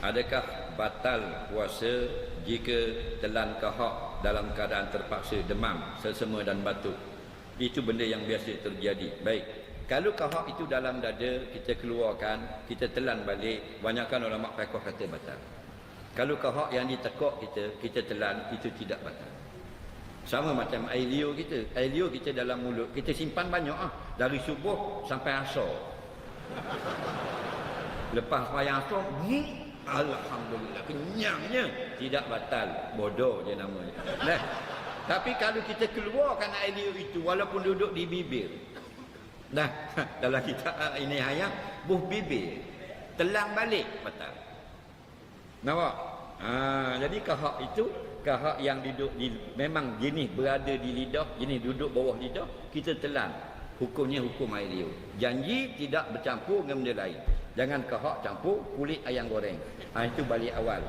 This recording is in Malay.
Adakah batal puasa jika telan kahak dalam keadaan terpaksa demam, selsema dan batuk? Itu benda yang biasa terjadi. Baik, kalau kahak itu dalam dada, kita keluarkan, kita telan balik, banyakkan ulama fiqh kata batal. Kalau kahak yang ditekuk kita telan, itu tidak batal. Sama macam air liur kita. Air liur kita dalam mulut, kita simpan banyak dari subuh sampai asar. Lepas sembahyang asar, alhamdulillah kenyangnya, tidak batal, bodoh je namanya. Nah, tapi kalau kita keluarkan air liur itu walaupun duduk di bibir, nah dalam kitab ini ayat buh bibir, telang balik batal. Nampak? Jadi kahak itu kahak yang duduk di, memang jenis berada di lidah, jenis duduk bawah lidah, kita telan. Hukumnya hukum air liur. Janji tidak bercampur dengan benda lain. Jangan kahak campur kulit ayam goreng. Itu balik awal.